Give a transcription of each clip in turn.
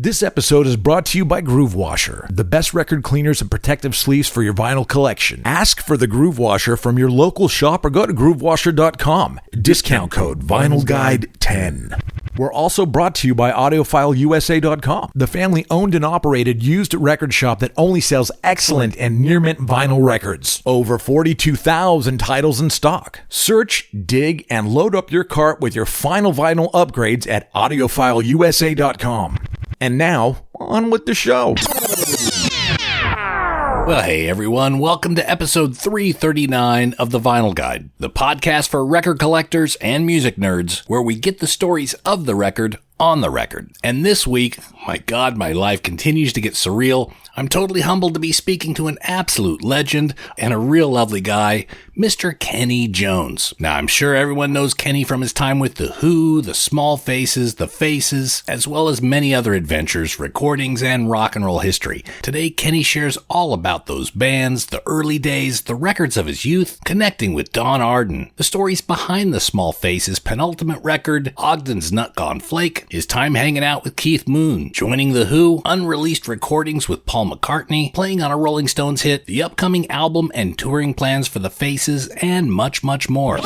This episode is brought to you by Groove Washer, the best record cleaners and protective sleeves for your vinyl collection. Ask for the Groove Washer from your local shop or go to groovewasher.com. Discount code VinylGuide10. We're also brought to you by AudiofileUSA.com, the family-owned and operated used record shop that only sells excellent and near-mint vinyl records. Over 42,000 titles in stock. Search, dig, and load up your cart with your final vinyl upgrades at AudiofileUSA.com. And now, on with the show. Well, hey everyone, welcome to episode 339 of The Vinyl Guide, the podcast for record collectors and music nerds, where we get the stories of the record on the record. And this week, my God, my life continues to get surreal. I'm totally humbled to be speaking to an absolute legend and a real lovely guy, Mr. Kenney Jones. Now, I'm sure everyone knows Kenney from his time with The Who, The Small Faces, The Faces, as well as many other adventures, recordings, and rock and roll history. Today, Kenney shares all about those bands, the early days, the records of his youth, connecting with Don Arden, the stories behind The Small Faces' penultimate record, Ogden's Nut Gone Flake, his time hanging out with Keith Moon, joining The Who, unreleased recordings with Paul McCartney, playing on a Rolling Stones hit, the upcoming album and touring plans for The Faces, and much, much more.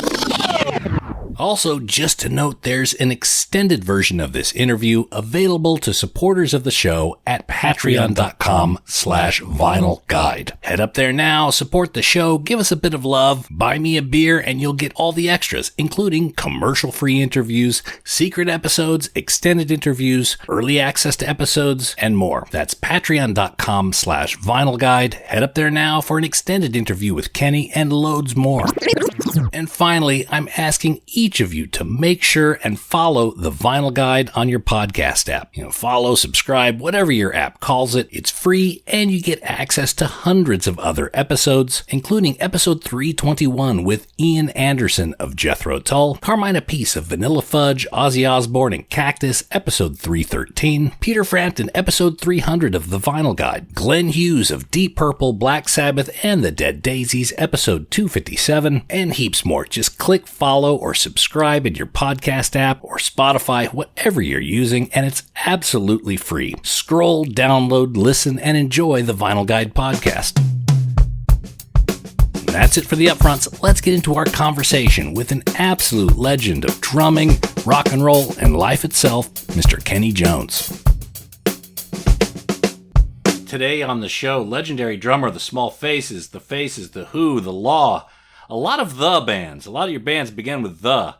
Also, just to note, there's an extended version of this interview available to supporters of the show at patreon.com/vinylguide. Head up there now, support the show, give us a bit of love, buy me a beer, and you'll get all the extras, including commercial-free interviews, secret episodes, extended interviews, early access to episodes, and more. That's patreon.com/vinylguide. Head up there now for an extended interview with Kenney and loads more. And finally, I'm asking each of you to make sure and follow The Vinyl Guide on your podcast app. Follow, subscribe, whatever your app calls it. It's free, and you get access to hundreds of other episodes, including episode 321 with Ian Anderson of Jethro Tull, Carmine Appice of Vanilla Fudge, Ozzy Osbourne and Cactus, episode 313, Peter Frampton, episode 300 of The Vinyl Guide, Glenn Hughes of Deep Purple, Black Sabbath, and the Dead Daisies, episode 257, and heaps more. Just click follow or subscribe in your podcast app or Spotify, whatever you're using, and it's absolutely free. Scroll, download, listen, and enjoy the Vinyl Guide podcast. That's it for the upfronts. Let's get into our conversation with an absolute legend of drumming, rock and roll, and life itself, Mr. Kenney Jones. Today on the show, legendary drummer of The Small Faces, The Who, The Law. A lot of the bands. A lot of your bands begin with the.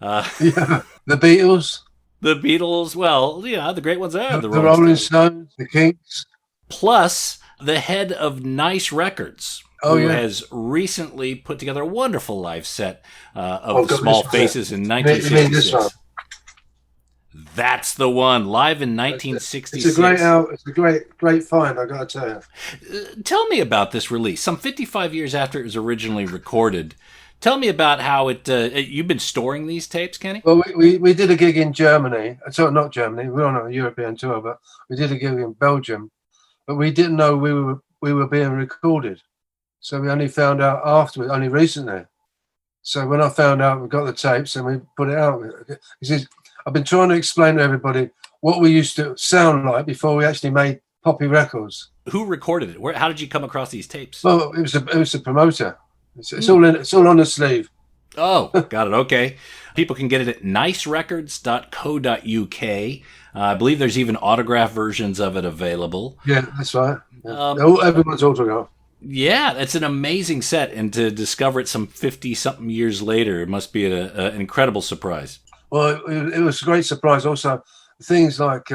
Yeah, the Beatles. The Beatles. Well, the great ones are. The Rolling Stones, the Kinks. Plus, the head of Nice Records, who has recently put together a wonderful live set of The Small Faces in 1966. That's the one, live in 1966. It's a great find, I got to tell you. Tell me about this release. Some 55 years after it was originally recorded. Tell me about how you've been storing these tapes, Kenney? Well, we did a gig in Germany. So not Germany, we were on a European tour, but we did a gig in Belgium. But we didn't know we were being recorded. So we only found out afterwards, only recently. So when I found out, we got the tapes and we put it out. I've been trying to explain to everybody what we used to sound like before we actually made poppy records. Who recorded it? How did you come across these tapes? Well, it was a promoter. It's all on the sleeve. Oh, got it. Okay. People can get it at nicerecords.co.uk. I believe there's even autograph versions of it available. Yeah, that's right. Yeah. Everyone's autograph. Yeah, it's an amazing set, and to discover it some 50-something years later, it must be an incredible surprise. Well, it was a great surprise. Also, things like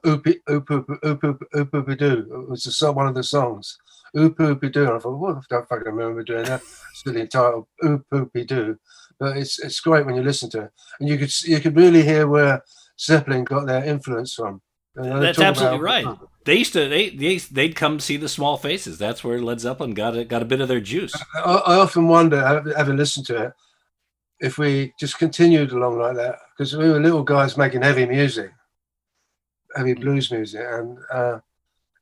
Oop-Oop-Oop-Oop-Oop-Oop-Doo was one of the songs. Oop-Oop-Doo. I thought, well, I don't fucking remember doing that. It's really entitled Oop-Oop-Doo. But it's great when you listen to it. And you could really hear where Zeppelin got their influence from. That's absolutely right. They'd come see The Small Faces. That's where Led Zeppelin got a bit of their juice. I often wonder, having listened to it, if we just continued along like that, because we were little guys making heavy blues music, and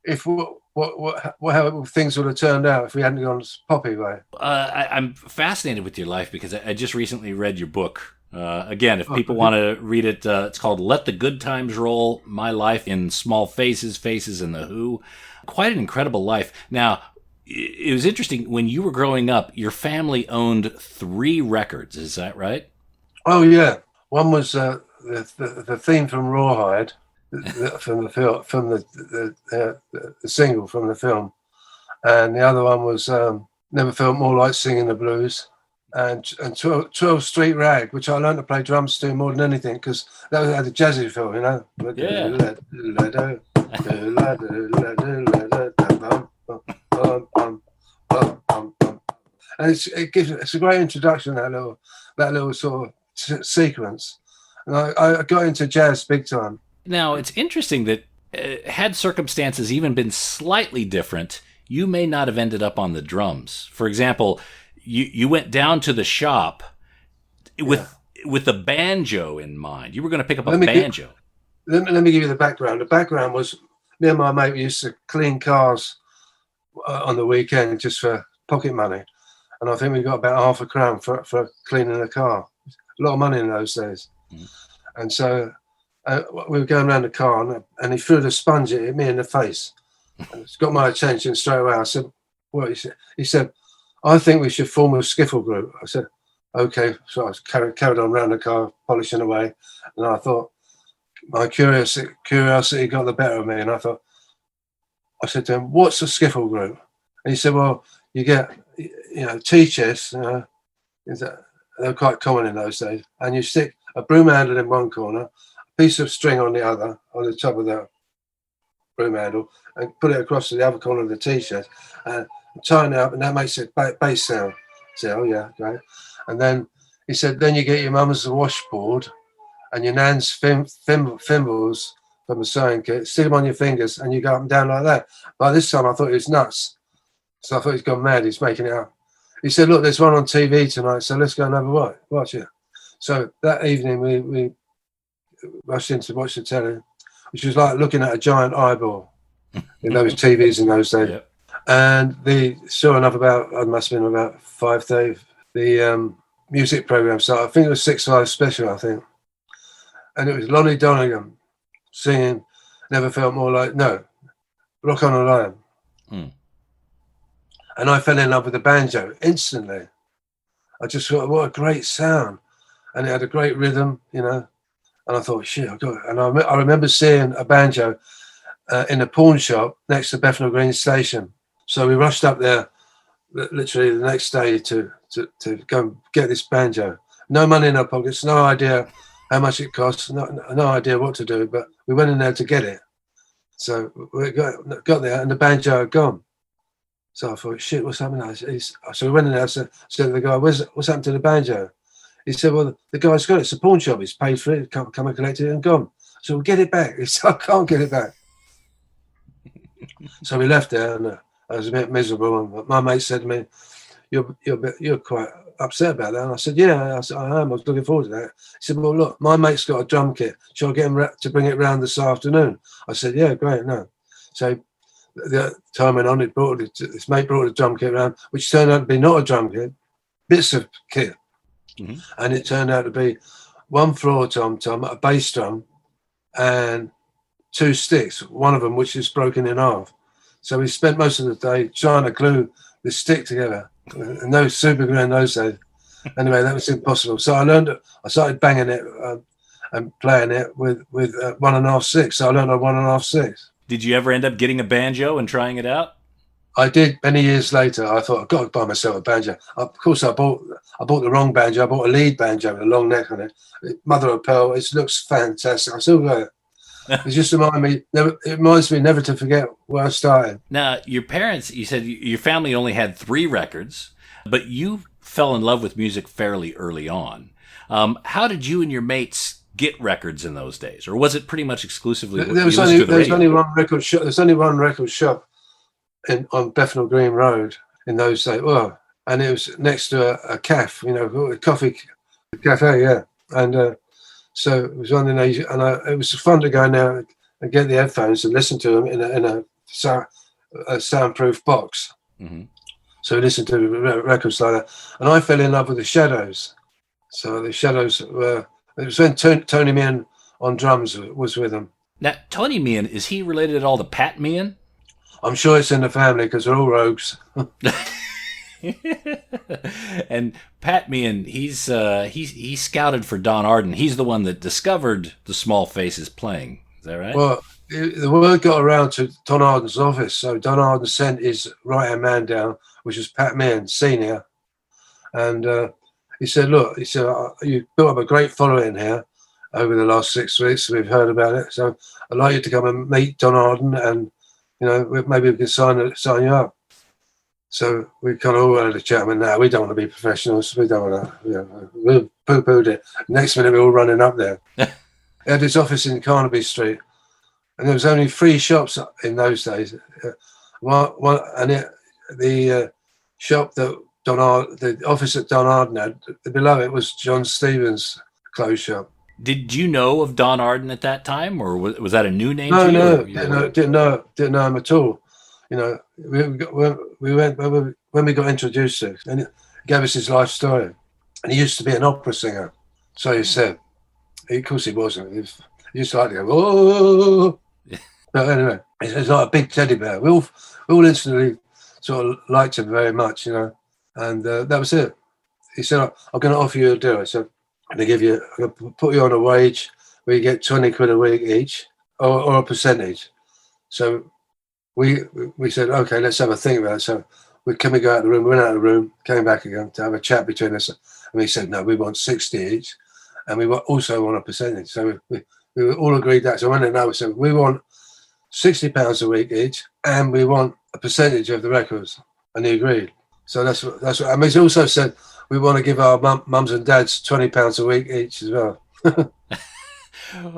if how things would have turned out if we hadn't gone poppy way. I'm fascinated with your life because I just recently read your book, Again, if people want to read it, it's called Let the Good Times Roll, My Life in Small Faces, Faces in the Who. Quite an incredible life. Now, it was interesting, when you were growing up, your family owned 3 records, is that right? Oh, yeah. One was the theme from Rawhide, from the film, from the single from the film. And the other one was Never Felt More Like Singing the Blues. And 12 Street Rag, which I learned to play drums to more than anything, because that had a jazzy feel, you know. Yeah. And it's a great introduction, that little sort of sequence. And I got into jazz big time. Now, it's interesting that had circumstances even been slightly different, you may not have ended up on the drums. For example, you went down to the shop with the banjo in mind. You were going to pick up a banjo. Let me give you the background. The background was, me and my mate used to clean cars on the weekend just for pocket money. And I think we got about £0.50 for cleaning a car. A lot of money in those days. Mm. And so we were going around the car, and he threw the sponge at me in the face. And it's got my attention straight away. I said, "What?" He said, "I think we should form a skiffle group." I said, "Okay." So I carried on around the car, polishing away. And I thought, my curiosity got the better of me. And I said to him, "What's a skiffle group?" And he said, "Well, you get, T-chests, they're quite common in those days. And you stick a broom handle in one corner, a piece of string on the other, on the top of the broom handle, and put it across to the other corner of the T-shirt, and tighten it up, and that makes it bass sound." I said, "Oh yeah, great." And then he said, "Then you get your mum's washboard and your nan's thimbles from the sewing kit, stick them on your fingers, and you go up and down like that." By this time, I thought he was nuts. So I thought he's gone mad. He's making it up. He said, "Look, there's one on TV tonight, so let's go and have a watch it." So that evening, we rushed in to watch the telly, which was like looking at a giant eyeball in those TVs in those days. Yep. And sure enough, it must have been about 5:30, the music program started. I think it was 6-5 special, I think. And it was Lonnie Donegan singing Never Felt More Like, Rock on a Line. Mm. And I fell in love with the banjo instantly. I just thought, what a great sound. And it had a great rhythm, And I thought, shit, I got it. And I remember seeing a banjo in a pawn shop next to Bethnal Green Station. So we rushed up there literally the next day to go and get this banjo. No money in our pockets, no idea how much it costs, no idea what to do, but we went in there to get it. So we got there, and the banjo had gone. So I thought, shit, what's happening? So we went in there, said to the guy, what's happened to the banjo? He said, well, the guy's got it. It's a pawn shop. He's paid for it. Come and collect it and gone. So we'll get it back. He said, I can't get it back. So we left there, and I was a bit miserable. And my mate said to me, you're quite upset about that. And I said, yeah, I am. I was looking forward to that. He said, well, look, my mate's got a drum kit. Shall I get him to bring it round this afternoon? I said, yeah, great. No. So the time went on, his mate brought a drum kit around, which turned out to be not a drum kit, bits of kit. Mm-hmm. And it turned out to be one floor tom-tom, a bass drum, and 2 sticks, one of them which is broken in half. So we spent most of the day trying to glue the stick together. No super glue in those days. Anyway, that was impossible. So I started banging it and playing it with 1.5 sticks. So I learned on 1.5 sticks. Did you ever end up getting a banjo and trying it out? I did. Many years later, I thought, I've got to buy myself a banjo. Of course, I bought the wrong banjo. I bought a lead banjo with a long neck on it. Mother of pearl. It looks fantastic. I still got it. It just reminds me never to forget where I started. Now, your parents, you said your family only had 3 records, but you fell in love with music fairly early on. How did you and your mates get records in those days, or was it pretty much exclusively? There was only one record shop. There's only one record shop on Bethnal Green Road in those days. Well, and it was next to a cafe, a coffee cafe, yeah. And so it was on the age, and it was fun to go in there and get the headphones and listen to them in a soundproof box. Mm-hmm. So we listened to records like that, and I fell in love with the Shadows. So the Shadows were. It was when Tony Meehan on drums was with them. Now, Tony Meehan, is he related at all to Pat Meehan? I'm sure it's in the family because they're all rogues. And Pat Meehan, he scouted for Don Arden. He's the one that discovered the Small Faces playing. Is that right? Well, the word got around to Don Arden's office, so Don Arden sent his right-hand man down, which was Pat Meehan, Senior, and he said, "Look, you built up a great following here over the last 6 weeks. We've heard about it, so I'd like you to come and meet Don Arden, and maybe we can sign you up." So we kind of all had a chat. Now we don't want to be professionals. We don't want to. We poo-pooed it. Next minute, we were all running up there. He had his office in Carnaby Street, and there was only 3 shops in those days. The shop that the office that Don Arden had, below it was John Stevens' clothes shop. Did you know of Don Arden at that time, or was that a new name to you? No, didn't know him at all. We went when we got introduced to him, and he gave us his life story. And he used to be an opera singer, so he said. Of course, he wasn't. He used to like to go, "Oh!" But anyway, he's like a big teddy bear. We all instantly sort of liked him very much, and that was it. He said, "I'm going to offer you a deal." I said, I'm going to put you on a wage where you get 20 quid a week each, or a percentage." So we said, "Okay, let's have a think about it." So can we go out of the room? We went out of the room, came back again to have a chat between us, and we said, "No, we want 60 each, and we also want a percentage." So we all agreed that. So when we said we want £60 a week each, and we want a percentage of the records, and he agreed. So that's what. I mean, he also said we want to give our mums and dads £20 a week each as well.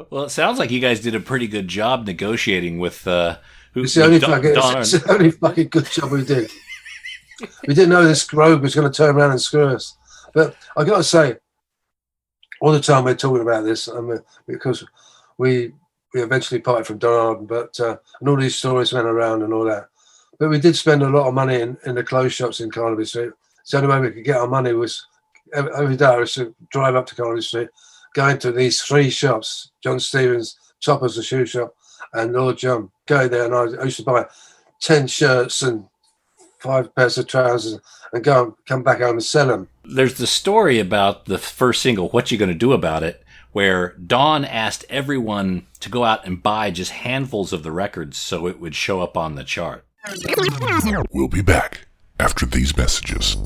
Well, it sounds like you guys did a pretty good job negotiating with. It's the only fucking good job we did. We didn't know this rogue was going to turn around and screw us. But I got to say, all the time we're talking about this, because we eventually parted from Don Arden, but and all these stories went around and all that. But we did spend a lot of money in the clothes shops in Carnaby Street. So the only way we could get our money was every day I used to drive up to Carnaby Street, go into these 3 shops, John Stevens, Topper's, the shoe shop, and Lord John. Go there, and I used to buy 10 shirts and 5 pairs of trousers and come back home and sell them. There's the story about the first single, "What You Gonna Do About It?" where Don asked everyone to go out and buy just handfuls of the records so it would show up on the chart. We'll be back after these messages.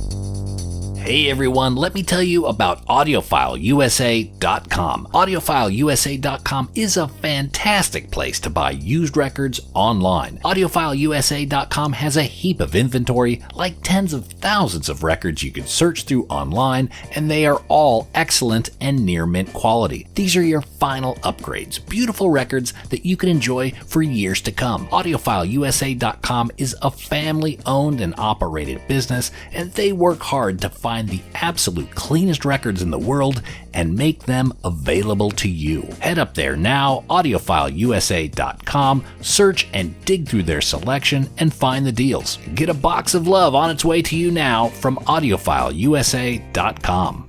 Hey everyone, let me tell you about AudiofileUSA.com. AudiofileUSA.com is a fantastic place to buy used records online. AudiofileUSA.com has a heap of inventory, like tens of thousands of records you can search through online, and they are all excellent and near mint quality. These are your final upgrades, beautiful records that you can enjoy for years to come. AudiofileUSA.com is a family-owned and operated business, and they work hard to find the absolute cleanest records in the world and make them available to you. Head up there now, AudiofileUSA.com, search and dig through their selection and find the deals. Get a box of love on its way to you now from AudiofileUSA.com.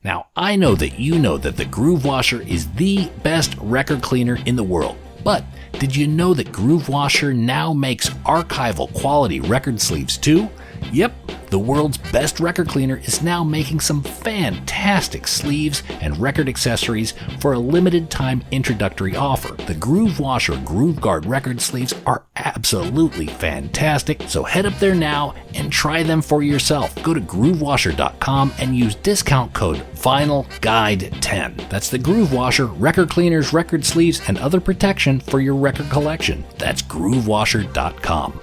Now, I know that you know that the Groove Washer is the best record cleaner in the world, but did you know that Groove Washer now makes archival quality record sleeves too? Yep, the world's best record cleaner is now making some fantastic sleeves and record accessories for a limited time introductory offer. The Groove Washer Groove Guard record sleeves are absolutely fantastic, so head up there now and try them for yourself. Go to groovewasher.com and use discount code VinylGuide10. That's the Groove Washer record cleaners, record sleeves, and other protection for your record collection. That's groovewasher.com.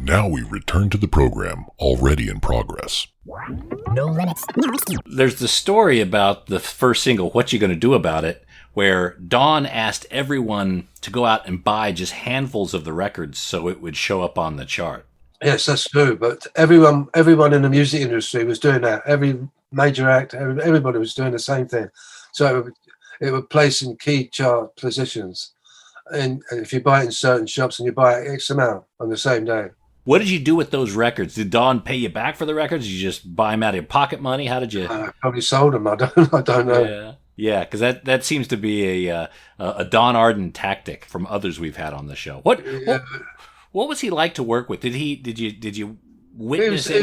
Now we return to the program, already in progress. No limits. There's the story about the first single, "What You Gonna Do About It?" where Don asked everyone to go out and buy just handfuls of the records so it would show up on the chart. Yes, that's true. But everyone in the music industry was doing that. Every major act, everybody was doing the same thing. So it would place in key chart positions. And if you buy it in certain shops and you buy X amount on the same day. What did you do with those records? Did Don pay you back for the records? Did you just buy them out of your pocket money? How did you? Probably sold them. I don't know. Yeah, because that seems to be a Don Arden tactic from others we've had on the show. What was he like to work with? Did you witness it? It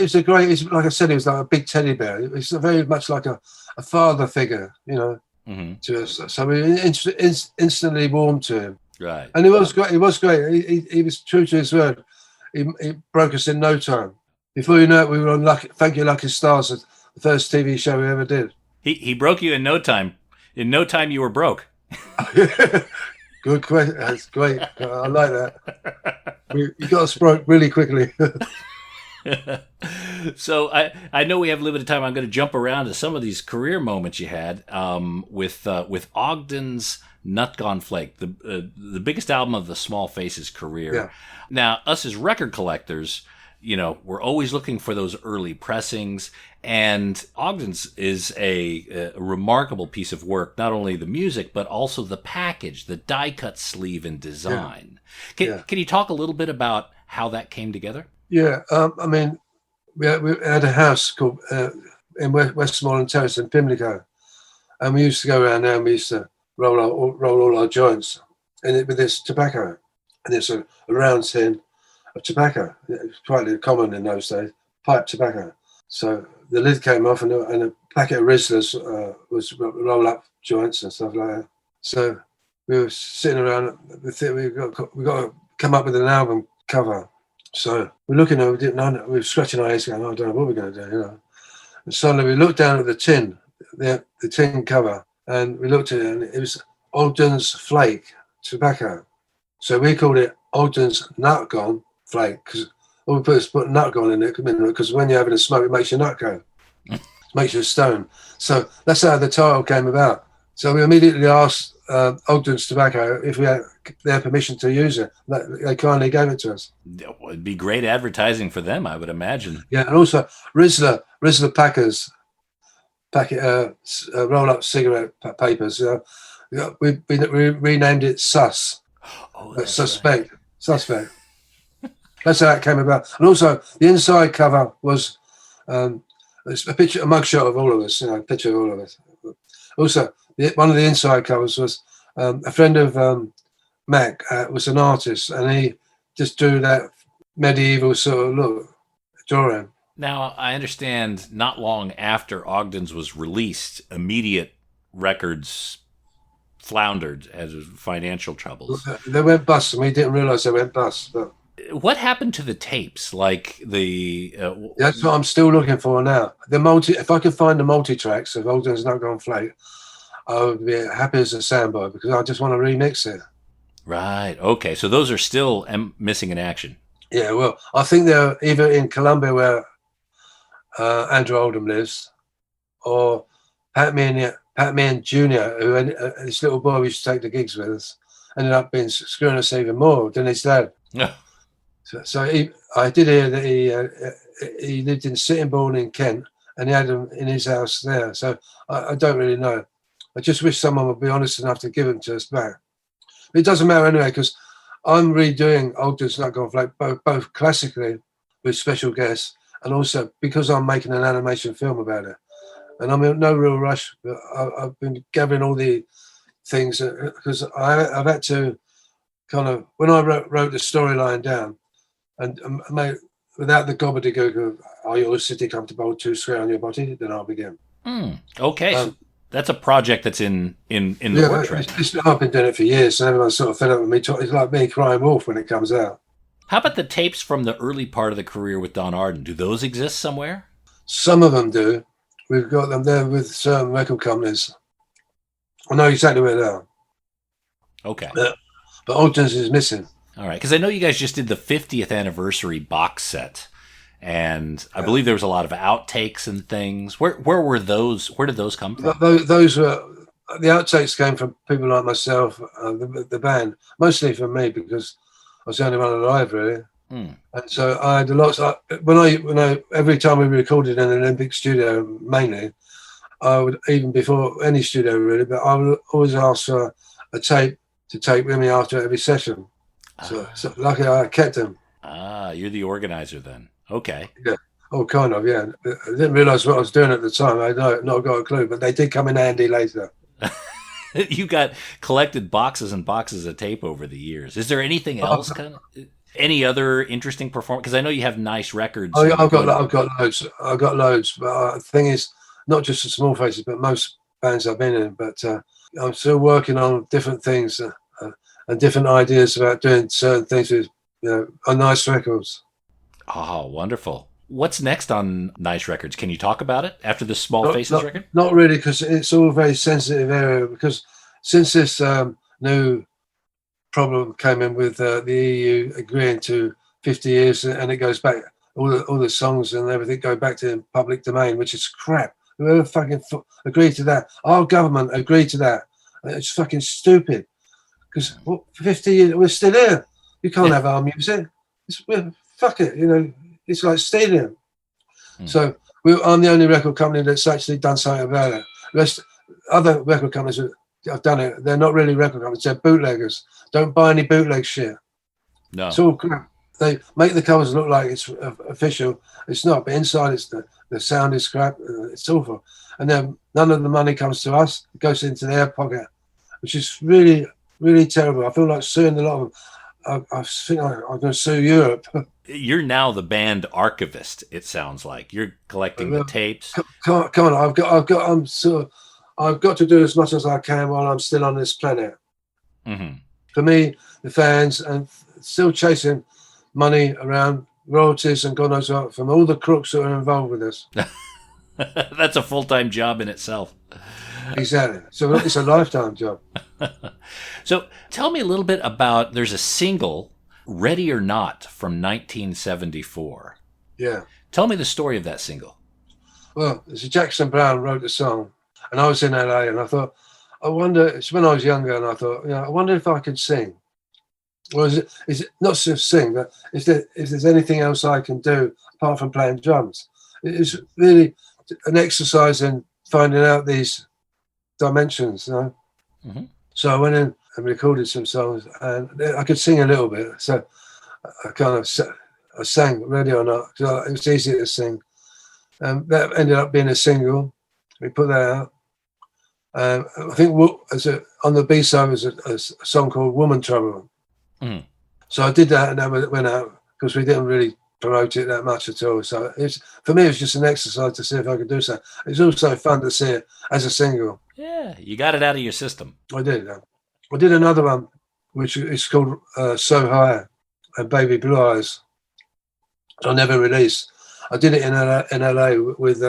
was a great. Like I said, he was like a big teddy bear. It was very much like a father figure, to us. So we instantly warmed to him. Right. And he was great. He was great. He was true to his word. He broke us in no time. Before you know it, we were on Thank You Lucky Stars, the first TV show we ever did. He broke you in no time. In no time, you were broke. Good question. That's great. I like that. You got us broke really quickly. So I know we have limited time. I'm going to jump around to some of these career moments you had with Ogden's Nut Gone Flake, the biggest album of the Small Faces career. Yeah. Now, us as record collectors, we're always looking for those early pressings, and Ogden's is a remarkable piece of work, not only the music, but also the package, the die-cut sleeve and design. Yeah. Can you talk a little bit about how that came together? Yeah, I mean, we had a house called in Westmoreland Terrace in Pimlico, and we used to go around there and we used to roll all our joints in it with this tobacco, and it's a round tin of tobacco. It was quite common in those days, pipe tobacco. So the lid came off, and a packet of Rizlas was roll up joints and stuff like that. So we were sitting around. We got to come up with an album cover. So we're looking at we were scratching our heads, going, I don't know what we're going to do, And suddenly we looked down at the tin, the tin cover, and we looked at it, and it was Ogden's Flake tobacco. So we called it Ogden's Nut Gone Flake, because all we put is put nut gone in it, because when you're having a smoke, it makes your nut go. It makes you a stone. So that's how the title came about. So we immediately asked Ogden's Tobacco if we had their permission to use it. They kindly gave it to us. It'd be great advertising for them, I would imagine. Yeah, and also Rizla Packers, roll-up cigarette papers. We renamed it Sus. Oh, that's Suspect. Right. Suspect. That's how it came about. And also, the inside cover was a mugshot of all of us, a picture of all of us. Also, one of the inside covers was a friend of Mac was an artist, and he just drew that medieval sort of drawing. Now, I understand not long after Ogden's was released, Immediate Records floundered as financial troubles. They went bust, and we didn't realise they went bust. But what happened to the tapes? Like the that's what I'm still looking for now. If I could find the multi-tracks of Ogden's Nut Gone Flake, I would be happy as a soundboy, because I just want to remix it. Right. Okay. So those are still missing in action. Yeah. Well, I think they're either in Colombia, where Andrew Oldham lives, or Pat Meehan Jr., who this little boy we used to take the gigs with us, ended up screwing us even more than his dad. So I did hear that he lived in Sittingbourne in Kent, and he had them in his house there. So I don't really know. I just wish someone would be honest enough to give them to us back. But it doesn't matter anyway, because I'm redoing Ogden's Nut Gone Flake both classically with special guests, and also because I'm making an animation film about it. And I'm in no real rush, but I've been gathering all the things, because I've had to kind of, when I wrote the storyline down, and without the gobbledygook of, are you sitting comfortable, too square on your body, then I'll begin. Okay, so that's a project that's in the works right now. I've been doing it for years, and everyone's sort of fed up with me. It's like me crying wolf when it comes out. How about the tapes from the early part of the career with Don Arden? Do those exist somewhere? Some of them do. We've got them there with certain record companies. I know exactly where they are. Okay. But Ogden's is missing. All right, because I know you guys just did the 50th anniversary box set, and I believe there was a lot of outtakes and things. Where were those? Where did those come from? Those were the outtakes came from people like myself, the band, mostly from me, because I was the only one alive, really. And so I had a lot. When I every time we recorded in an Olympic studio, mainly, I would, even before any studio really, but I would always ask for a tape to take with me after every session. So luckily I kept them. Ah, you're the organizer then. Okay. Yeah. Oh, kind of, yeah. I didn't realise what I was doing at the time. I not got a clue, but they did come in handy later. You got collected boxes and boxes of tape over the years. Is there anything else any other interesting performance? Because I know you have nice records. I've got loads. I've got loads. But the thing is, not just the Small Faces, but most bands I've been in. But I'm still working on different things and different ideas about doing certain things with, on Nice Records. Oh, wonderful. What's next on Nice Records? Can you talk about it after the Small Faces record? Not really, because it's all a very sensitive area. Because since this new problem came in with the EU agreeing to 50 years, and it goes back, all the songs and everything go back to public domain, which is crap. Whoever fucking agreed to that? Our government agreed to that. It's fucking stupid. Because 50 years, we're still here. You can't have our music. Fuck it, it's like stealing. So I'm the only record company that's actually done something about it. Other record companies have done it. They're not really record companies. They're bootleggers. Don't buy any bootleg shit. No. It's all crap. They make the covers look like it's official. It's not. But inside, the sound is crap. It's awful. And then none of the money comes to us. It goes into their pocket, which is really, really terrible. I feel like suing a lot of them. I think I'm going to sue Europe. You're now the band archivist. It sounds like you're collecting the tapes. Come on! I've got to do as much as I can while I'm still on this planet. Mm-hmm. For me, the fans, and still chasing money around royalties and God knows what from all the crooks that are involved with this. That's a full-time job in itself. Exactly. So it's a lifetime job. So tell me a little bit about, there's a single, Ready or Not, from 1974. Yeah. Tell me the story of that single. Well, Jackson Browne wrote the song, and I was in LA, and I thought, I wonder, it's when I was younger, and I thought, I wonder if I could sing. Or is it not just sing, but if there's anything else I can do apart from playing drums? It's really an exercise in finding out these dimensions, Mm-hmm. So I went in and recorded some songs, and I could sing a little bit. So I sang Ready or Not, because it was easy to sing. That ended up being a single. We put that out. I think on the B-side was a song called Woman Trouble. Mm-hmm. So I did that, and that went out because we didn't really promote it that much at all. So for me, it was just an exercise to see if I could do something. It's also fun to see it as a single. Yeah, you got it out of your system. I did. I did another one, which is called So High and Baby Blue Eyes. I never released. I did it in LA with,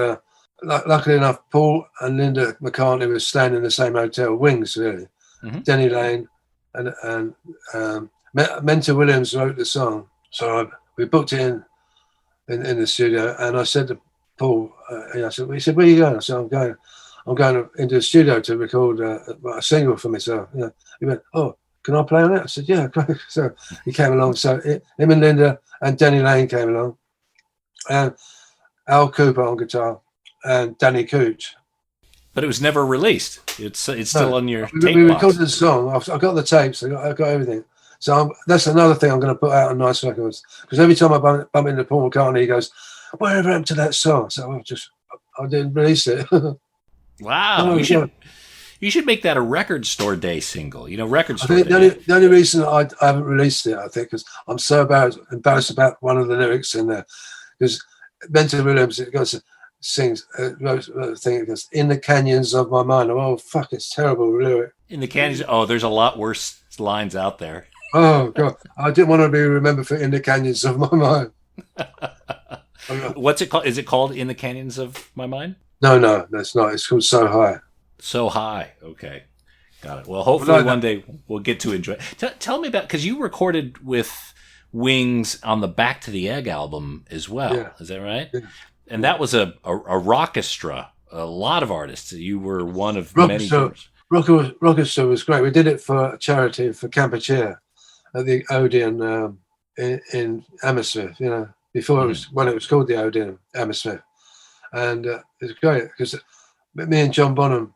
luckily enough, Paul and Linda McCartney were staying in the same hotel, Wings, really. Mm-hmm. Denny Lane and Mentor Williams wrote the song. So we booked it in the studio, and I said to Paul, he said, where are you going? I said, I'm going into the studio to record a single for myself. He went, oh, can I play on it? I said, yeah. So he came along. So him and Linda and Denny Lane came along, and Al Cooper on guitar and Danny Cooch. But it was never released. It's still on your tape we box. recorded the song. I've got the tapes. I've got everything. So that's another thing I'm going to put out on Nice Records, because every time I bump into Paul McCartney, he goes, whatever happened to that song? So I didn't release it. Wow. You should make that a record store day single. Record store day. The only reason I haven't released it, I think, is I'm so embarrassed about one of the lyrics in there. Because Mentor Williams, it goes, sings wrote a thing, it goes, in the canyons of my mind. Oh, fuck, it's terrible lyric. In the canyons? Oh, there's a lot worse lines out there. Oh, God. I didn't want to be remembered for In the Canyons of My Mind. What's it called? Is it called In the Canyons of My Mind? No, that's not. It's called So High. So High. Okay. Got it. Well, hopefully one day we'll get to enjoy it. Tell me about, because you recorded with Wings on the Back to the Egg album as well. Yeah. Is that right? Yeah. And that was a rockestra. A lot of artists. You were one of many. Rockestra was great. We did it for charity for Campuchia at the Odeon in Hammersmith, before when it was called the Odeon Hammersmith. And it was great because me and John Bonham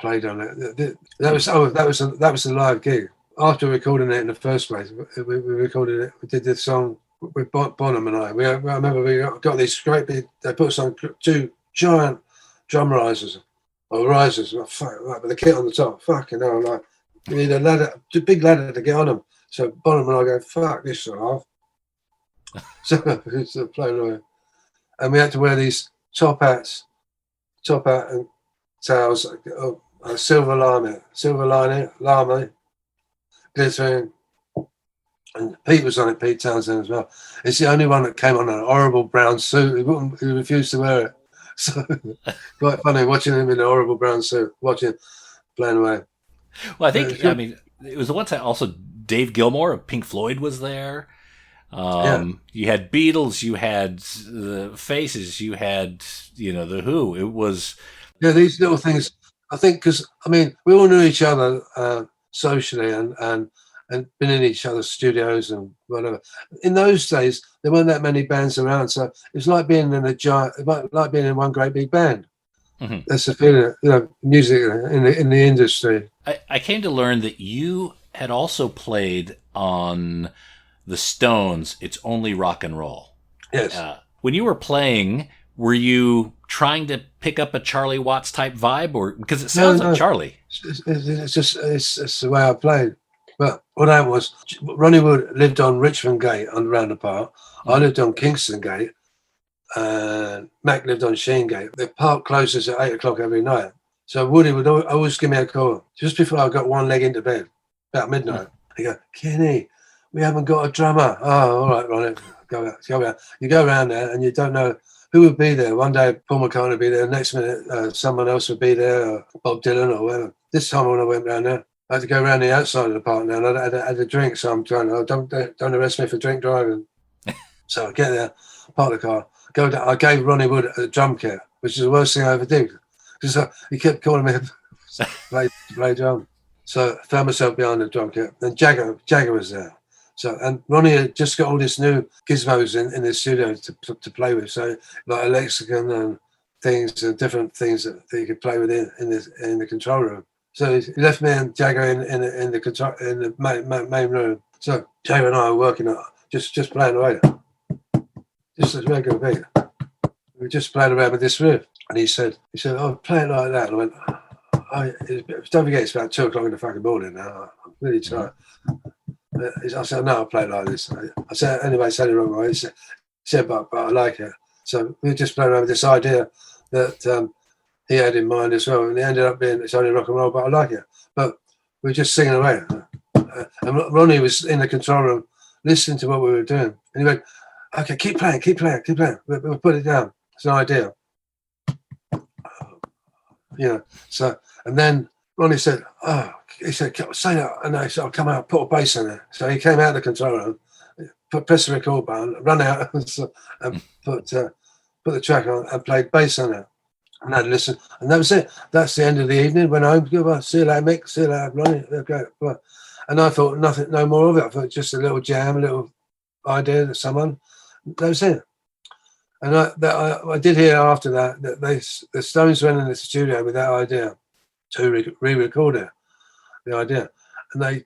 played on it. That was a live gig. after recording it in the first place, we recorded it. We did this song with Bonham and I. I remember we got these great big. They put us on 2 giant drum risers or risers. Like, fuck, like, with the kit on the top. Fucking hell, like you need a ladder, a big ladder to get on them. So Bonham and I go, fuck this off. So it's playing away, and we had to wear these top hat and tails, silver lining, glittering. And Pete was on it, Pete Townsend as well. It's the only one that came on an horrible brown suit. He refused to wear it. So quite funny watching him in a horrible brown suit, watching him playing away. Well, I think, I mean, it was the one time also Dave Gilmour of Pink Floyd was there. You had Beatles, you had the Faces, you had, the Who. It was... Yeah, these little things, I think, because, I mean, we all knew each other socially and been in each other's studios and whatever. In those days, there weren't that many bands around, so it's like being in like being in one great big band. Mm-hmm. That's the feeling, music in the industry. I came to learn that you had also played on the Stones' "It's Only Rock and Roll." Yes. When you were playing, were you trying to pick up a Charlie Watts type vibe, or because it sounds like Charlie? It's the way I played. But what happened was, Ronnie Wood lived on Richmond Gate around the park. I lived on Kingston Gate, and Mac lived on Sheen Gate. The park closes at 8 o'clock every night. So Woody would always give me a call just before I got one leg into bed, about midnight. He go, Kenney, we haven't got a drummer. Oh, all right, Ronnie, go out. You go around there and you don't know who would be there. One day Paul McCartney would be there. Next minute someone else would be there, or Bob Dylan or whatever. This time when I went round there, I had to go around the outside of the park now, and I had a drink, so I'm trying to, don't arrest me for drink driving. So I get there, park the car, go down. I gave Ronnie Wood a drum kit, which is the worst thing I ever did, because he kept calling me to play drum. So I found myself behind the drum kit. Then Jagger was there. So, and Ronnie had just got all these new gizmos in the studio to play with, so like a lexicon and things and different things that you could play with in the control room. So he left me and Jagger in the main room. So Jagger and I were working just playing away, just as regular beat. We just played around with this riff, and he said, "Oh, play it like that." And I went, "Don't forget, it's about 2 o'clock in the fucking morning now. I'm really tired." I said, "No, I'll play it like this." I said, "Anyway, said it wrong way." He said, "But I like it." So we just played around with this idea that he had in mind as well, and it ended up being "It's Only Rock and Roll," but I like it. But we're just singing away, and Ronnie was in the control room listening to what we were doing, and he went, "Okay, keep playing. We'll put it down. It's an idea." So, and then Ronnie said, he said, "Say that," and I said, "I'll come out, put a bass in it." So he came out of the control room, press the record button, run out, and put the track on and played bass on it. And I'd listen, and that was it. That's the end of the evening. Went home, goodbye, see you later, Mick, see you later, Ronnie. Okay. And I thought no more of it. I thought just a little jam, a little idea that someone. That was it. And I did hear after that the Stones went in the studio with that idea to re-record it, the idea, and they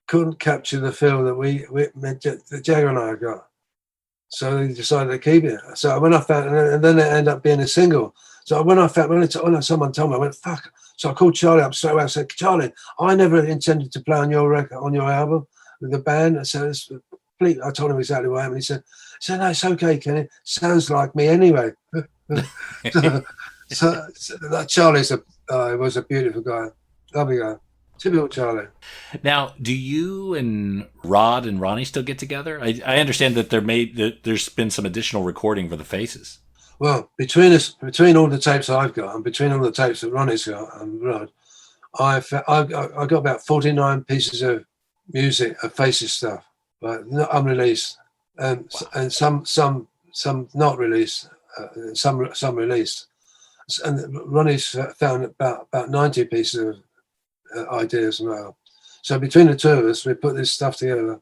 couldn't capture the feel that Jagger and I got. So they decided to keep it. So when I found, and then it ended up being a single. So when someone told me, I went, "Fuck." So I called Charlie up straight away. I said, "Charlie, I never intended to play on your record, on your album with the band." I said, "It's complete." I told him exactly what happened. He said, "No, it's okay, Kenny. Sounds like me anyway." so that Charlie's was a beautiful guy, lovely guy, typical Charlie. Now, do you and Rod and Ronnie still get together? I understand that there's been some additional recording for the Faces. Well, between all the tapes I've got and between all the tapes that Ronnie's got and Rod, I got about 49 pieces of music of Faces stuff, but not unreleased, and some not released, some released, and Ronnie's found about 90 pieces of ideas now. So between the two of us, we put this stuff together,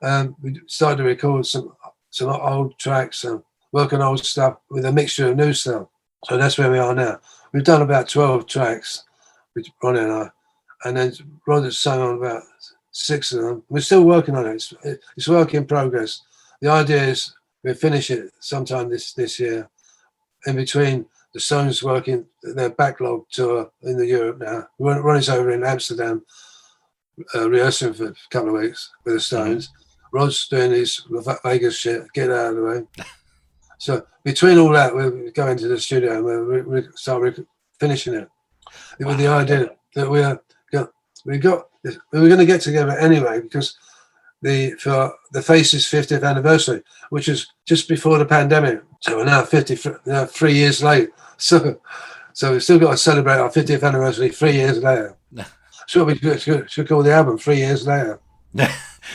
and we started to record some old tracks and work on old stuff with a mixture of new stuff. So that's where we are now. We've done about 12 tracks with Ronnie and I, and then Rod has sung on about 6 of them. We're still working on it. It's work in progress. The idea is we'll finish it sometime this year. In between the Stones working their backlog tour in the Europe now. Ronnie's over in Amsterdam rehearsing for a couple of weeks with the Stones. Rod's doing his Vegas shit, get out of the way. So between all that, we'll go into the studio and we'll start finishing it. With the idea that we were going to get together anyway because for the Faces 50th anniversary, which is just before the pandemic. So we're now 3 years late. So we've still got to celebrate our 50th anniversary 3 years later. So we should call the album 3 years later.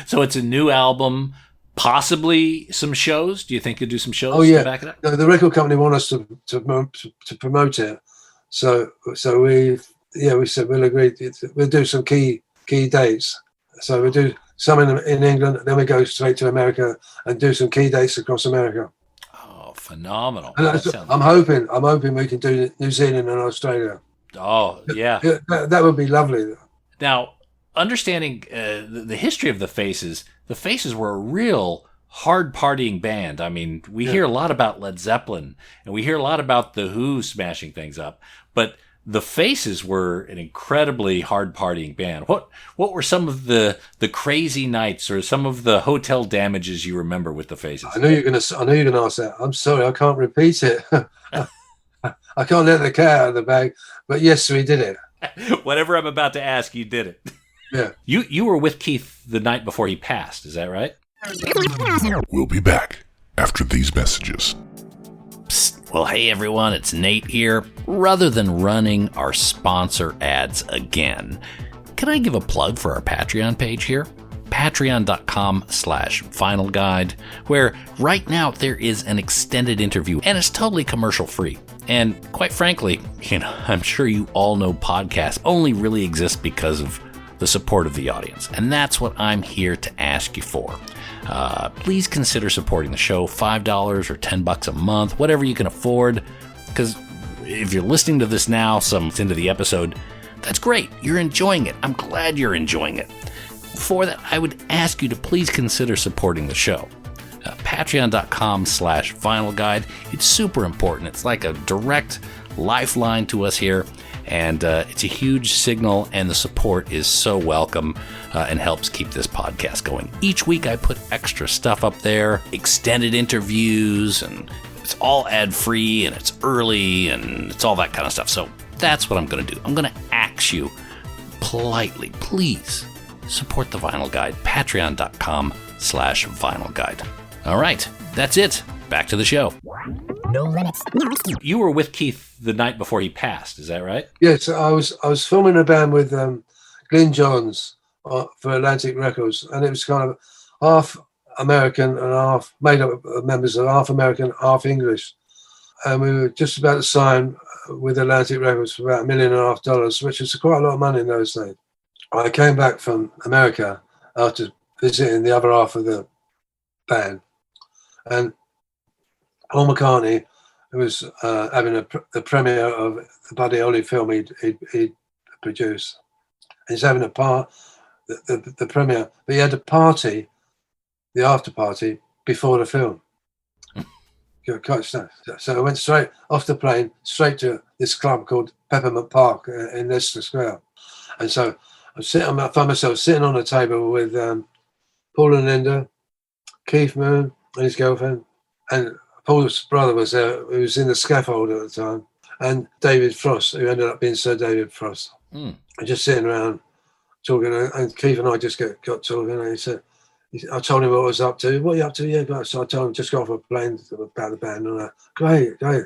So it's a new album, possibly some shows. Do you think you'll do some shows? Oh yeah, to back it up? No, the record company want us to promote it. So we said we'll agree. We'll do some key dates. So we do some in England, then we go straight to America and do some key dates across America. Oh, phenomenal! And I'm hoping we can do New Zealand and Australia. Oh yeah, that would be lovely. Now, understanding the history of the Faces were a real hard partying band. I mean, we hear a lot about Led Zeppelin and we hear a lot about the Who smashing things up, but the Faces were an incredibly hard partying band. What were some of the crazy nights or some of the hotel damages you remember with the Faces? I know you're gonna ask that. I'm sorry, I can't repeat it. I can't let the cat out of the bag. But yes, we did it. Whatever I'm about to ask, you did it. Yeah. You were with Keith the night before he passed. Is that right? We'll be back after these messages. Psst. Well, hey everyone, it's Nate here. Rather than running our sponsor ads again, can I give a plug for our Patreon page here? Patreon.com/Vinyl Guide, where right now there is an extended interview and it's totally commercial free. And quite frankly, I'm sure you all know podcasts only really exist because of the support of the audience. And that's what I'm here to ask you for. Please consider supporting the show, $5 or $10 a month, whatever you can afford. Because if you're listening to this now, some into the episode, that's great. You're enjoying it. I'm glad you're enjoying it. For that, I would ask you to please consider supporting the show. Patreon.com/Vinyl Guide. It's super important. It's like a direct lifeline to us here. And it's a huge signal, and the support is so welcome and helps keep this podcast going. Each week I put extra stuff up there, extended interviews, and it's all ad-free, and it's early, and it's all that kind of stuff. So that's what I'm going to do. I'm going to ask you politely, please support the Vinyl Guide, patreon.com/Vinyl Guide. All right, that's it. Back to the show. No limits. You were with Keith the night before he passed, is that right? Yes, I was filming a band with Glyn Johns for Atlantic Records, and it was kind of half American and half made up of members of half American, half English. And we were just about to sign with Atlantic Records for about $1.5 million, which was quite a lot of money in those days. I came back from America after visiting the other half of the band, and Paul McCartney, who was having the premiere of the Buddy Holly film he'd produced. He's having the premiere, but he had a party, the after party, before the film. So I went straight off the plane, straight to this club called Peppermint Park in Leicester Square. And so I found myself sitting on a table with Paul and Linda, Keith Moon and his girlfriend, and Paul's brother was there, who was in the scaffold at the time, and David Frost, who ended up being Sir David Frost. And just sitting around talking, and Keith and I just got talking, and he said, I told him what I was up to. What are you up to? Yeah, so I told him just got off a plane about the band and that. Great. I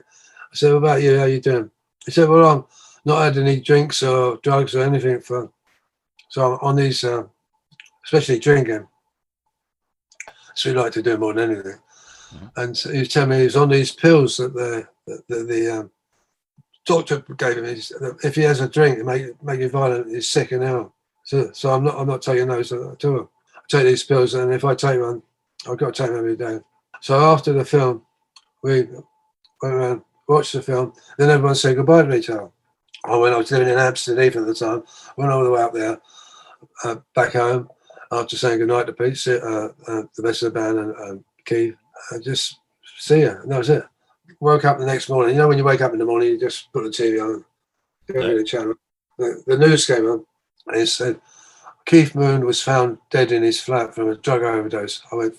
said, what about you? How you doing? He said, well, I'm not had any drinks or drugs or anything for. So I'm on these, especially drinking. So we like to do more than anything. And so he was telling me he was on these pills that the doctor gave him. If he has a drink, it make you violent. He's sick and ill. So I'm not taking those at all. I take these pills, and if I take one, I've got to take them every day. So after the film, we went around, watched the film. Then everyone said goodbye to each other. When I was living in Amsterdam at the time, went all the way up there, back home, after saying goodnight to Pete, the rest of the band, and Keith, just see you. And that was it. Woke up the next morning. You know, when you wake up in the morning, you just put the TV on, go to the channel. The news came on, and it said, Keith Moon was found dead in his flat from a drug overdose. I went,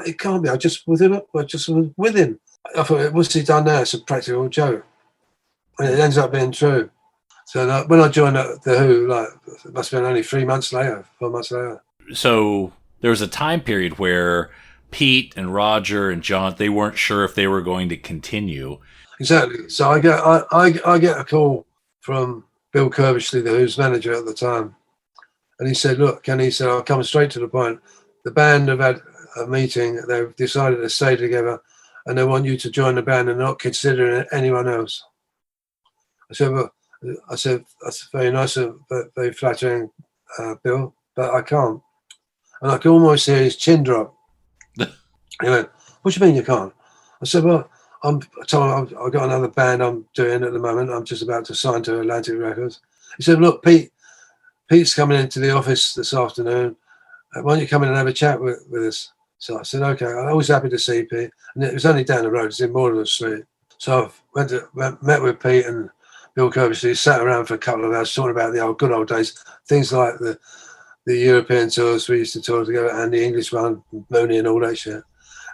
it can't be. I just was with him. I thought, what's he done now? It's a practical joke. And it ends up being true. So when I joined the Who, like, it must have been only 4 months later. So there was a time period where Pete and Roger and John, they weren't sure if they were going to continue. Exactly. So I get a call from Bill Curbishley, the Who's manager at the time. And he said, look, Kenney, said, I'll come straight to the point. The band have had a meeting. They've decided to stay together and they want you to join the band and not considering anyone else. I said, well, that's very nice, but very flattering, Bill, but I can't. And I could almost hear his chin drop. He went, what do you mean you can't? I said, well, I've got another band I'm doing at the moment. I'm just about to sign to Atlantic Records. He said, look, Pete's coming into the office this afternoon. Why don't you come in and have a chat with us? So I said, okay. I'm always happy to see Pete. And it was only down the road. It's in Mortimer Street. So I met with Pete and Bill Curbishley, sat around for a couple of hours talking about the good old days, things like the European tours we used to tour together and the English one, Mooney and all that shit.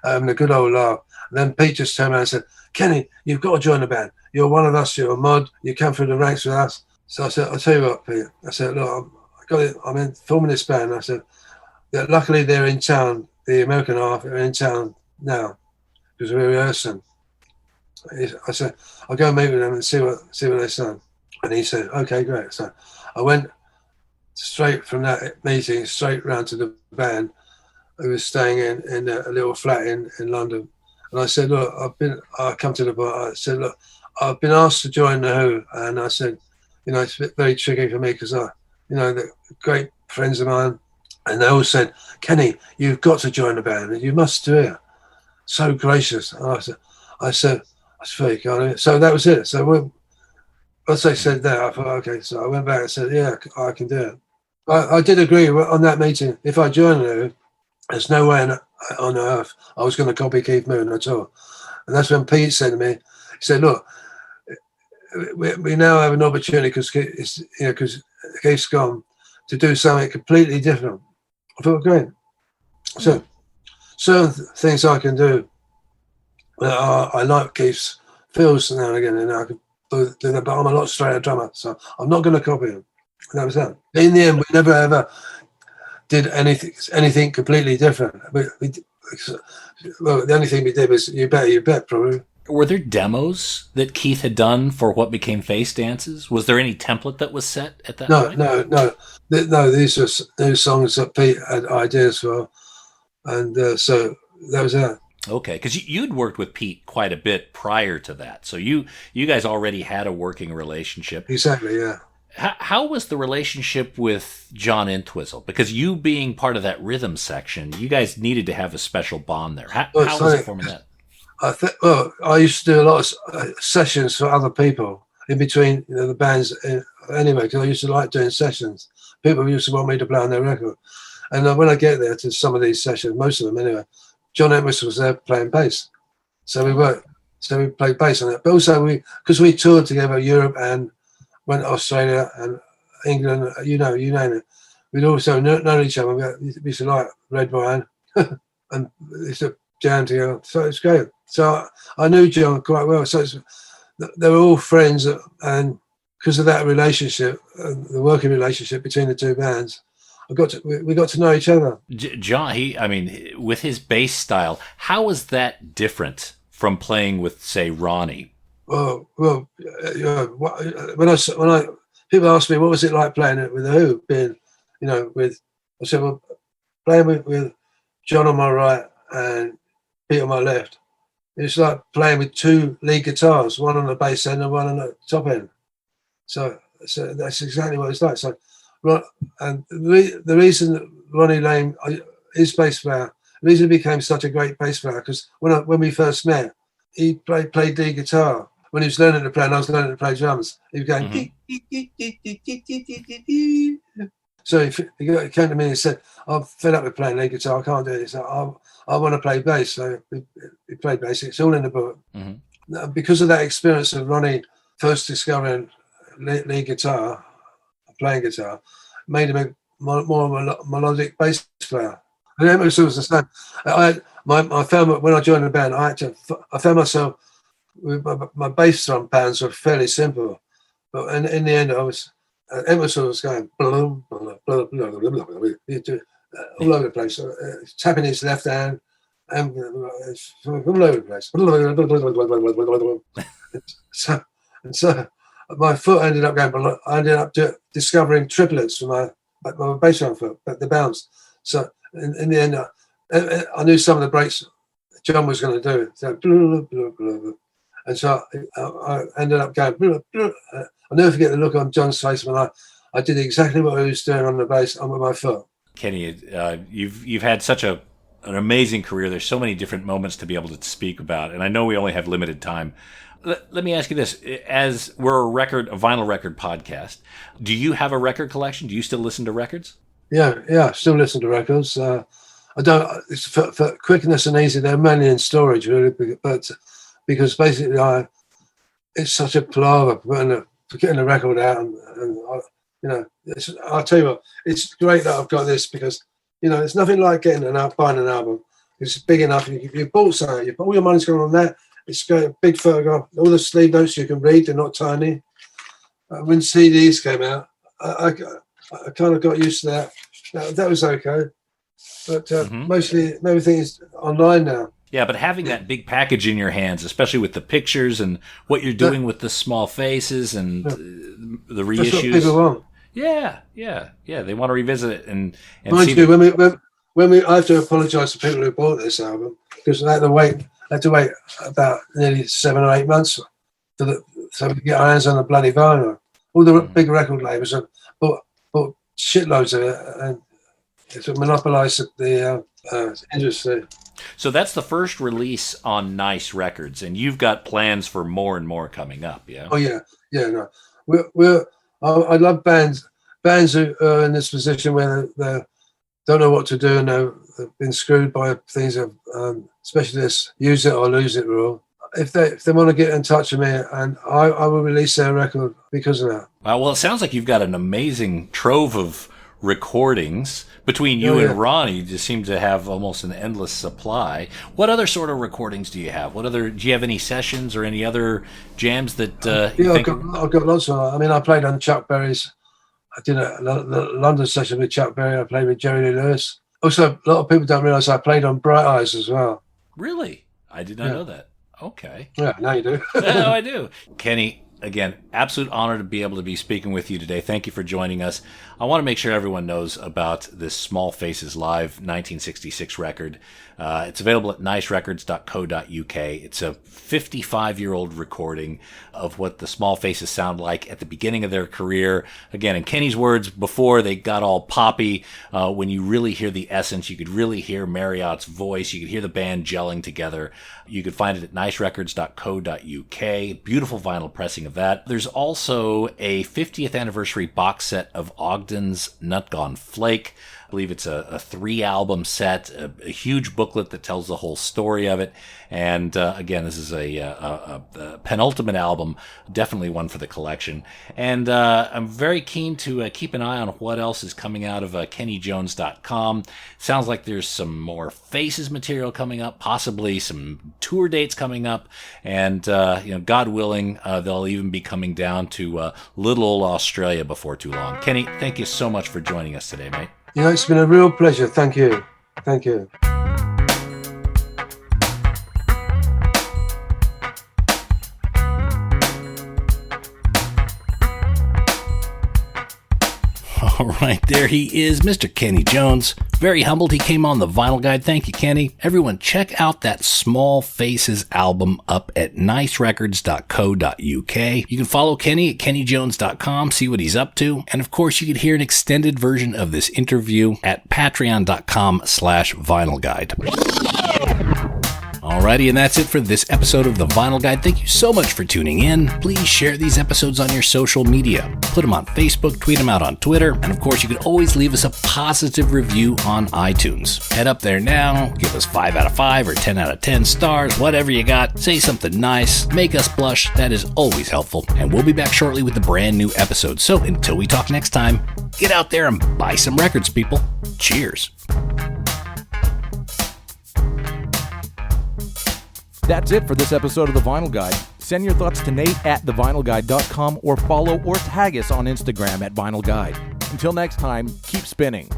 The good old laugh. And then Pete just turned around and said, Kenney, you've got to join the band. You're one of us. You're a mod. You come through the ranks with us. So I said, I'll tell you what, Pete. I said, look, I'm forming this band. I said, yeah, luckily they're in town. The American half are in town now because we're rehearsing. I said, I'll go and meet with them and see what they say. And he said, okay, great. So I went straight from that meeting, straight round to the band who was staying in a little flat in London. And I said, look, I come to the bar. I said, look, I've been asked to join the Who. And I said, you know, it's very tricky for me because they're great friends of mine. And they all said, Kenney, you've got to join the band. You must do it. So gracious. And I said, that's very kind. So that was it. So once they said that, I thought, okay. So I went back and said, yeah, I can do it. I did agree on that meeting. If I joined it, there's no way on earth I was going to copy Keith Moon at all. And that's when Pete said to me, he said, look, we now have an opportunity because Keith's gone to do something completely different. I thought, great. So certain things I can do. I like Keith's feels now and again, and I can do that, but I'm a lot straighter drummer, so I'm not going to copy him. And that was that. In the end, we never ever did anything completely different. Well, the only thing we did was You Bet, probably. Were there demos that Keith had done for what became Face Dances? Was there any template that was set at that point? No. These were new songs that Pete had ideas for, and so that was that. Okay, because you'd worked with Pete quite a bit prior to that, so you guys already had a working relationship. Exactly, yeah. How was the relationship with John Entwistle? Because you being part of that rhythm section, you guys needed to have a special bond there. How was it forming that? I used to do a lot of sessions for other people in between the bands anyway, because I used to like doing sessions. People used to want me to play on their record. And when I get there to some of these sessions, most of them anyway, John Entwistle was there playing bass. So we played bass on it. But also because we toured together Europe and went to Australia and England, you name it. We'd also known each other. We used to like red wine and we used to jam together. So it's great. So I knew John quite well. So they were all friends, and because of that relationship, the working relationship between the two bands, we got to know each other. John, with his bass style, how was that different from playing with, say, Ronnie? Well, when people ask me what was it like playing it with the Who, I said, well, playing with John on my right and Pete on my left, it's like playing with two lead guitars, one on the bass end and one on the top end. So that's exactly what it's like. So, and the reason that Ronnie Lane, his bass player, the reason he became such a great bass player, because when we first met, he played lead guitar. When he was learning to play and I was learning to play drums, he was going, So he came to me and said, I'm fed up with playing lead guitar. I can't do this. I want to play bass. So he played bass. It's all in the book. Mm-hmm. Because of that experience of Ronnie first discovering lead guitar, playing guitar, made him a more melodic bass player. And Emerson was the same. I found when I joined the band, I found myself with my bass drum patterns were fairly simple, but in the end, Emerson was going all over the place, tapping his left hand and all over the place. So my foot ended up going. I ended up discovering triplets for my bass drum foot, but the bounce. So in the end, I knew some of the breaks John was going to do. So, and so I ended up going. I'll never forget the look on John's face when I did exactly what he was doing on the bass with my foot. Kenny, you've had such an amazing career. There's so many different moments to be able to speak about, and I know we only have limited time. Let me ask you this: as we're a vinyl record podcast, do you have a record collection? Do you still listen to records? Yeah, I still listen to records. I don't. It's for quickness and easy. They're mainly in storage, really, but because basically, it's such a palaver getting a record out, and I'll tell you what, it's great that I've got this because it's nothing like buying an album. It's big enough. You bought something. All your money's gone on that. It's got a big photograph. All the sleeve notes you can read. They're not tiny. When CDs came out, I kind of got used to that. That was okay, but mostly everything is online now. Yeah, but having that big package in your hands, especially with the pictures and what you're doing with the small faces and the reissues. That's what people want. Yeah. They want to revisit it and mind see. You, when I have to apologise to people who bought this album because I had to wait about nearly 7 or 8 months so we could get our hands on the bloody vinyl. All the big record labels have bought shitloads of it and it monopolised the industry. So that's the first release on Nice Records, and you've got plans for more and more coming up, yeah? Oh yeah. No, I love bands who are in this position where they don't know what to do and they've been screwed by things of especially this use it or lose it rule. If they want to get in touch with me, and I will release their record because of that. Well, it sounds like you've got an amazing trove of recordings. Between you and Ronnie, you just seem to have almost an endless supply. What other sort of recordings do you have? Do you have any sessions or any other jams that I've got lots of. I mean, I played on Chuck Berry's. I did a London session with Chuck Berry. I played with Jerry Lee Lewis. Also, a lot of people don't realise I played on Bright Eyes as well. Really? I did not know that. Okay. Yeah, now you do. No, I do. Kenny, again, absolute honor to be able to be speaking with you today. Thank you for joining us. I want to make sure everyone knows about this Small Faces Live 1966 record. It's available at nicerecords.co.uk. It's a 55-year-old recording of what the Small Faces sound like at the beginning of their career. Again, in Kenny's words, before they got all poppy, when you really hear the essence, you could really hear Marriott's voice. You could hear the band gelling together. You could find it at nicerecords.co.uk. Beautiful vinyl pressing of that. There's also a 50th anniversary box set of Ogden's Nut Gone Flake. I believe it's a 3-album set, a huge booklet that tells the whole story of it. And again, this is a penultimate album, definitely one for the collection. And I'm very keen to keep an eye on what else is coming out of KennyJones.com. Sounds like there's some more Faces material coming up, possibly some tour dates coming up, and God willing, they'll even be coming down to little old Australia before too long. Kenny, thank you so much for joining us today, mate. It's been a real pleasure. Thank you. Thank you. All right, there he is, Mr. Kenny Jones. Very humbled he came on the Vinyl Guide. Thank you, Kenny. Everyone, check out that Small Faces album up at nicerecords.co.uk. You can follow Kenny at kennyjones.com, see what he's up to. And of course, you can hear an extended version of this interview at patreon.com/vinylguide. All Alrighty, and that's it for this episode of The Vinyl Guide. Thank you so much for tuning in. Please share these episodes on your social media. Put them on Facebook, tweet them out on Twitter, and of course you can always leave us a positive review on iTunes. Head up there now, give us 5 out of 5 or 10 out of 10 stars, whatever you got. Say something nice, make us blush, that is always helpful. And we'll be back shortly with a brand new episode. So until we talk next time, get out there and buy some records, people. Cheers. That's it for this episode of The Vinyl Guide. Send your thoughts to Nate at thevinylguide.com or follow or tag us on Instagram at Vinyl Guide. Until next time, keep spinning.